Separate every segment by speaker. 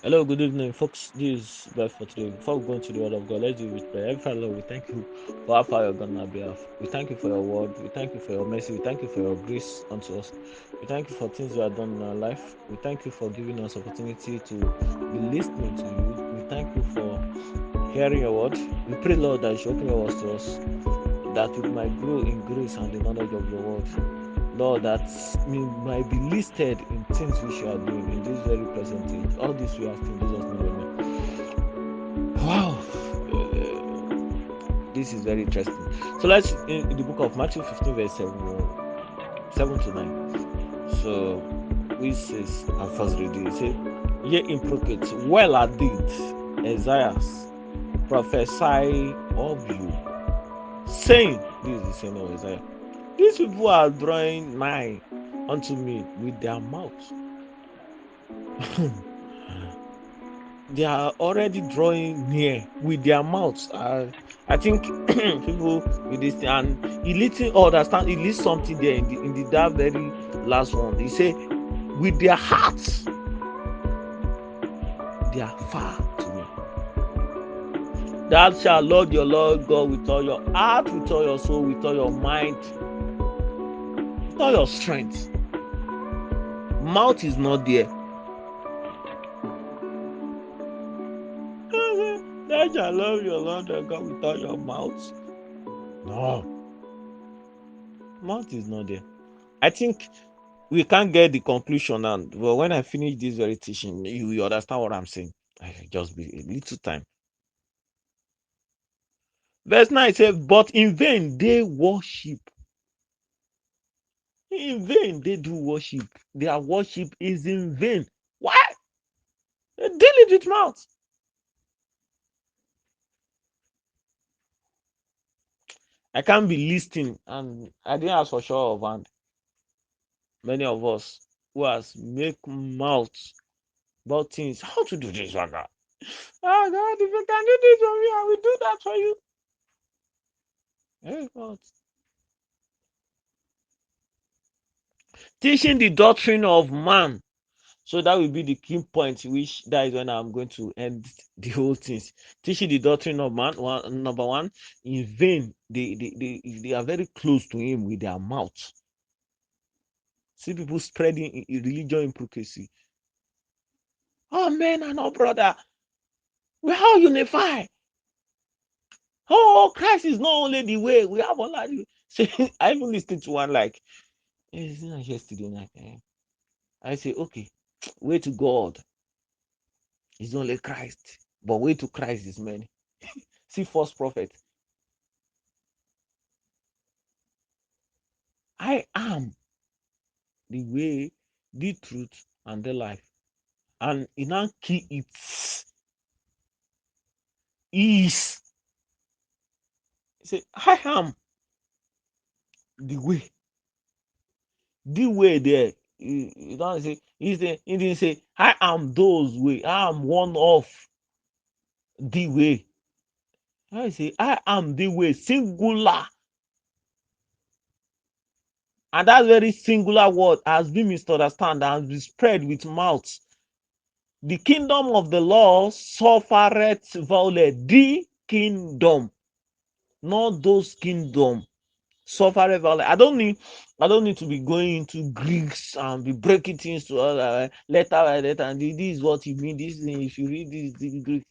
Speaker 1: Hello, good evening, folks. This is Beth for today. Before we go into the word of God, let's do it with prayer. Heavenly Father, Lord, we thank you for how far you're gone on our behalf. We thank you for your word. We thank you for your mercy. We thank you for your grace unto us. We thank you for things you have done in our life. We thank you for giving us opportunity to be listening to you. We thank you for hearing your word. We pray, Lord, that you should open your words to us, that we might grow in grace and the knowledge of your word. Lord, that we might be listed in things which you are doing in this very present age. All this we ask in Jesus' name, amen. Wow, this is very interesting. So let's in the book of Matthew 15, verse 7 to 9. So we says our first reading, it says, Ye imprecates, well I did, Isaiah prophesy of you, saying, this is the saying of Isaiah, these people are drawing nigh unto me with their mouths. They are already drawing near with their mouths. I think people with this thing, and he little understand. He lists something there in the that very last one. He say, with their hearts, they are far to me. Thou shalt love your Lord God with all your heart, with all your soul, with all your mind, with all your strength. Mouth is not there. Thou shalt love your Lord God with all your mouth. No, mouth is not there. I think we can't get the conclusion, and but when I finish this very teaching, you will understand what I'm saying. I just be a little time. Verse 9 says, but in vain they worship. In vain they do worship. Their worship is in vain. Why? They deal it with mouth. I can't be listening, and I didn't ask for show of hand. Many of us who has make mouth about things, how to do this or that. Oh God, if you can do this for me, I will do that for you. Hey, God. Teaching the doctrine of man. So that will be the key point, which that is when I'm going to end the whole things. Teaching the doctrine of man, number one, in vain, they are very close to him with their mouth. See people spreading religion hypocrisy. Oh, men and no brother, we are all unified. Oh, Christ is not only the way, we have all the say. I even listened to one like yesterday night. I say, okay, way to God is only Christ, but way to Christ is many. See, false prophet. I am the way, the truth, and the life. And in our key it is. Say, I am the way. The way there. You don't say, he didn't say, I am those way. I am one of the way. I say, I am the way, singular. And that very singular word has been misunderstood and has been spread with mouths. The kingdom of the Lord suffereth violence. The kingdom, not those kingdom, suffereth violence. I don't need to be going into Greeks and be breaking things to other letter by letter. And this is what you mean. This thing, if you read this in Greek,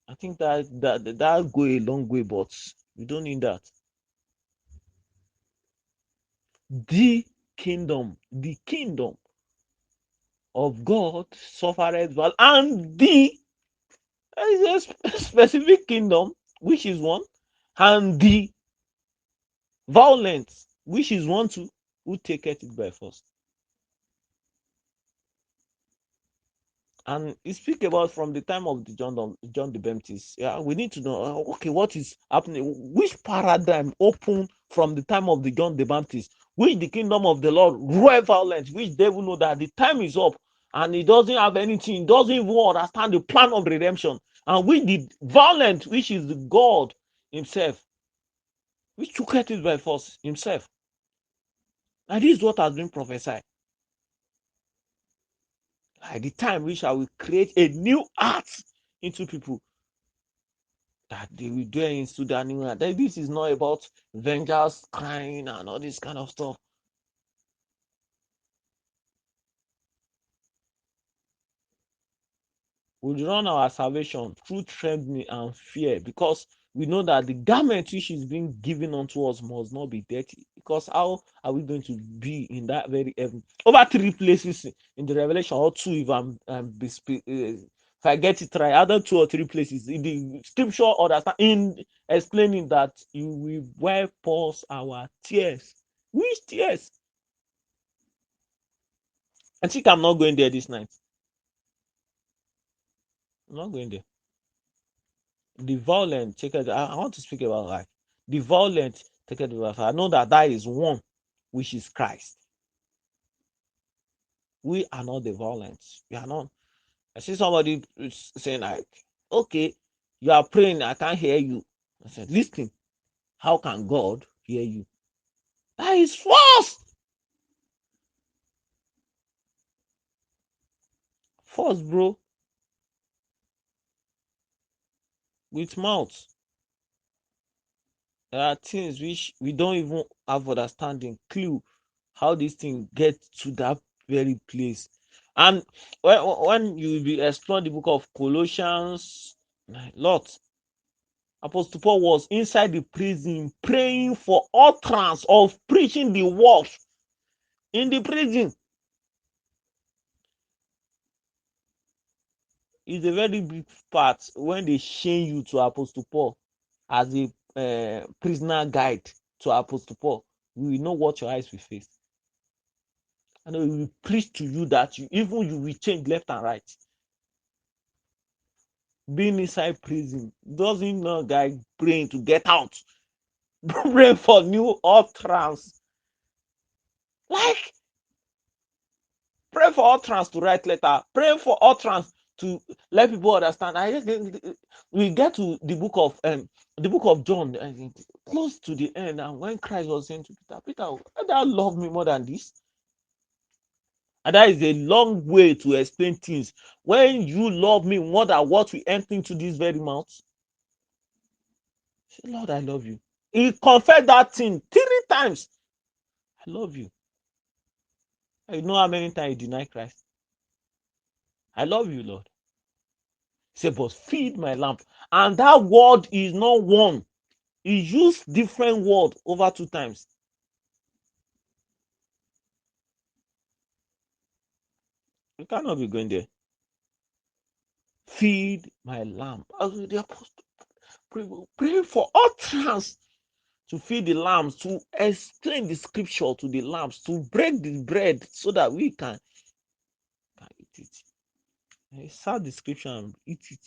Speaker 1: I think that go a long way, but we don't need that. The kingdom of God suffereth violence, and the is a specific kingdom, which is one, and the violence, which is one too, who taketh it by force. And he speak about from the time of the John the Baptist. Yeah, we need to know. Okay, what is happening? Which paradigm opened from the time of the John the Baptist? Which the kingdom of the Lord rule violence? Which devil know that the time is up, and he doesn't have anything. He doesn't even understand the plan of redemption. And which the violent, which is the God Himself, which took it by force Himself. And this is what has been prophesied. By the time which I will create a new heart into people, that they will dwell into that new heart. This is not about vengeance, crying, and all this kind of stuff. We run our salvation through trembling and fear, because we know that the garment which is being given unto us must not be dirty. Because how are we going to be in that very heaven? Over 3 places in the Revelation, or 2, if if I get it right, other 2 or 3 places in the scripture understand in explaining that you will wipe us our tears. Which tears? I think I'm not going there this night. I'm not going there. The violent take it. I want to speak about life. The violent take it. I know that that is one, which is Christ. We are not the violent. We are not. I see somebody saying like, okay, you are praying, I can't hear you. I said, listen, how can God hear you? That is false. False, bro. With mouth. There are things which we don't even have understanding, clue how this thing gets to that very place. And when you will be exploring the book of Colossians, lot, Apostle Paul was inside the prison praying for utterance of preaching the word in the prison. It's a very big part when they chain you to Apostle Paul as a prisoner guide to Apostle Paul. You will know what your eyes will face. And we will preach to you that you will change left and right. Being inside prison doesn't know guy praying to get out, praying for new utterance. Like pray for utterance to write letter, pray for utterance to let people understand. We get to the book of John, close to the end, and when Christ was saying to Peter, Peter, that love me more than this. And that is a long way to explain things. When you love me more than what we enter into this very mouth, say, Lord, I love you. He confessed that thing 3 times. I love you. You know how many times he denied Christ? I love you, Lord. He said, but feed my lamb. And that word is not one. He used different word over 2 times. You cannot be going there. Feed my lamb. As the apostle pray for utterance to feed the lambs, to explain the scripture to the lambs, to break the bread so that we can eat it. I saw the scripture and eat it.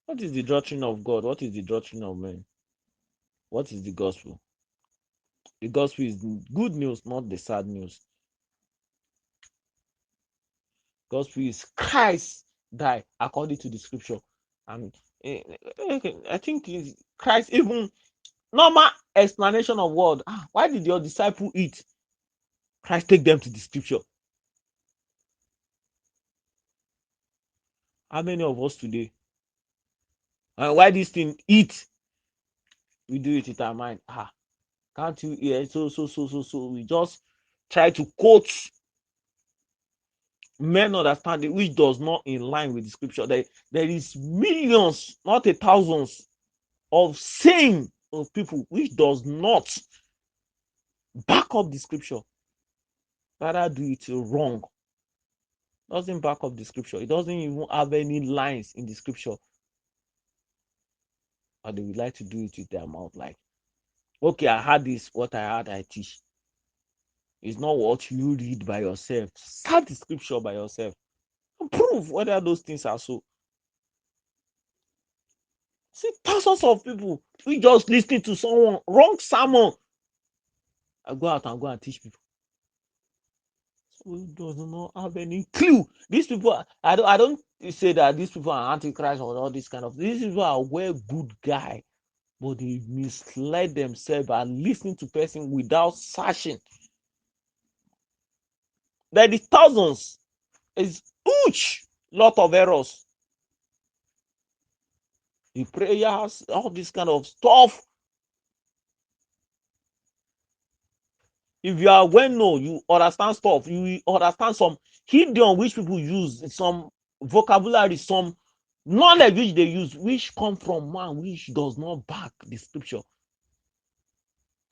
Speaker 1: What is the doctrine of God? What is the doctrine of men? What is the gospel? The gospel is good news, not the sad news. Gospel is Christ died according to the scripture. And I think Christ, even normal explanation of word. Why did your disciple eat? Christ take them to the scripture. How many of us today? Why this thing eat? We do it with our mind. Can't you hear? So. We just try to quote men understanding which does not in line with the scripture. There is millions, not a thousands, of saying of people which does not back up the scripture. Rather do it wrong. Doesn't back up the scripture. It doesn't even have any lines in the scripture. But they would like to do it with their mouth. Like, okay, I had this, what I had, I teach. It's not what you read by yourself. Start the scripture by yourself. And prove whether those things are so. See, thousands of people, we just listening to someone, wrong sermon. I go out and go and teach people. So we does not have any clue. These people, I don't say that these people are antichrist or all this kind of. These people are well good guy. but they misled themselves by listening to person without searching. There is thousands. It's huge lot of errors. The prayers, all this kind of stuff. If you are well known, you understand stuff. You understand some idiom which people use, some vocabulary, some knowledge which they use, which come from man, which does not back the scripture.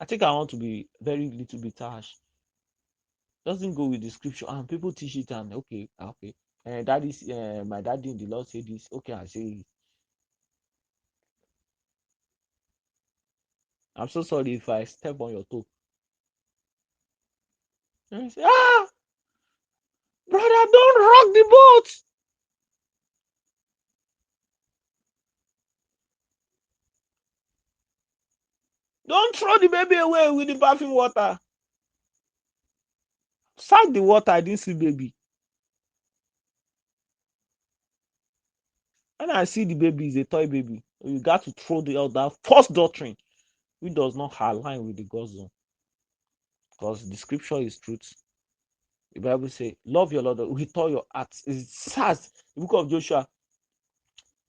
Speaker 1: I think I want to be very little bit harsh. Doesn't go with the scripture, and people teach it, and okay. That is my daddy in the Lord said this. Okay, I say it. I'm so sorry if I step on your toe. And I say, brother, don't rock the boat. Don't throw the baby away with the bathing water. Sack the water, I didn't see baby. When I see the baby is a toy baby, you got to throw the other false doctrine, which does not align with the gospel. Because the scripture is truth. The Bible says, love your Lord with all your heart. It says, the book of Joshua,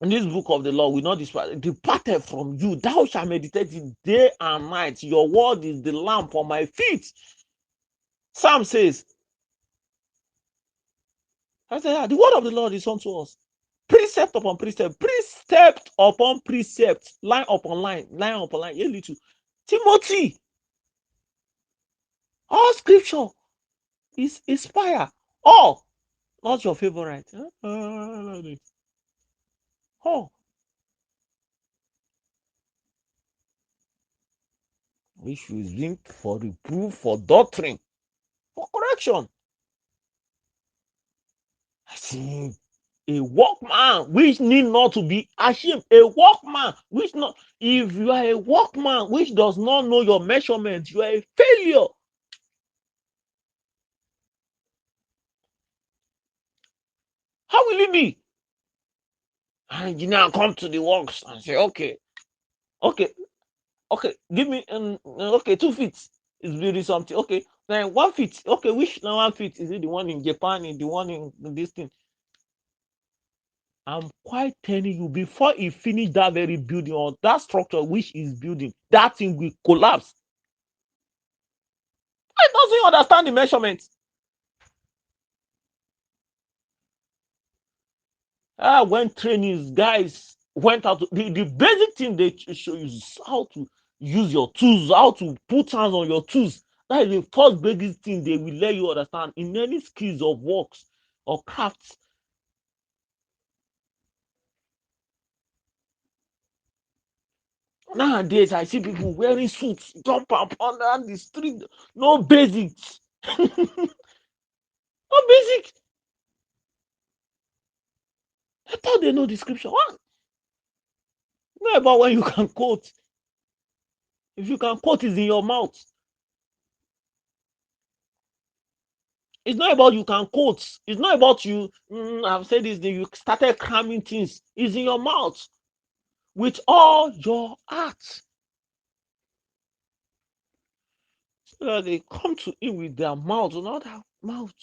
Speaker 1: in this book of the law, will not departed from you. Thou shalt meditate it day and night. Your word is the lamp for my feet. Psalm says, I said, the word of the Lord is unto us. Precept upon precept, precept upon precept, line upon line, line upon line. Little. Timothy, all scripture is inspired. All, not your favorite. All. Which is linked for reproof, for doctrine, for correction. I see a workman which need not to be ashamed. A workman which not, if you are a workman which does not know your measurement, you are a failure. How will it be? An engineer come to the works and say, okay, give me okay, 2 feet is building something. Okay, then 1 feet. Okay, which now 1 feet? Is it the one in Japan? Is the one in this thing? I'm quite telling you, before he finish that very building or that structure which is building, that thing will collapse. I doesn't understand the measurements. When trainees guys went out, the basic thing they show you is how to use your tools, how to put hands on your tools. That is the first basic thing they will let you understand in any skills of works or crafts. Nowadays, I see people wearing suits, jump up on the street. No basics. No basic. I thought they know the scripture. What? Not about when you can quote. If you can quote, it's in your mouth. It's not about you can quote. It's not about you. I've said this. You started cramming things. It's in your mouth with all your heart. So that they come to him with their mouth, not their mouth.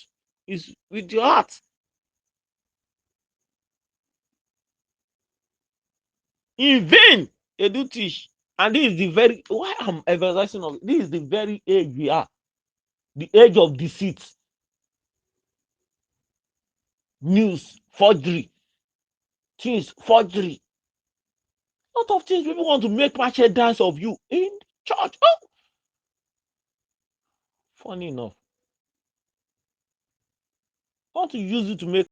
Speaker 1: Is with your heart. In vain, they do teach. And this is the very why I'm emphasizing on this is the very age we are. The age of deceit, news, forgery, things, forgery. A lot of things people want to make merchandise of you in church. Oh, funny enough. Want to use it to make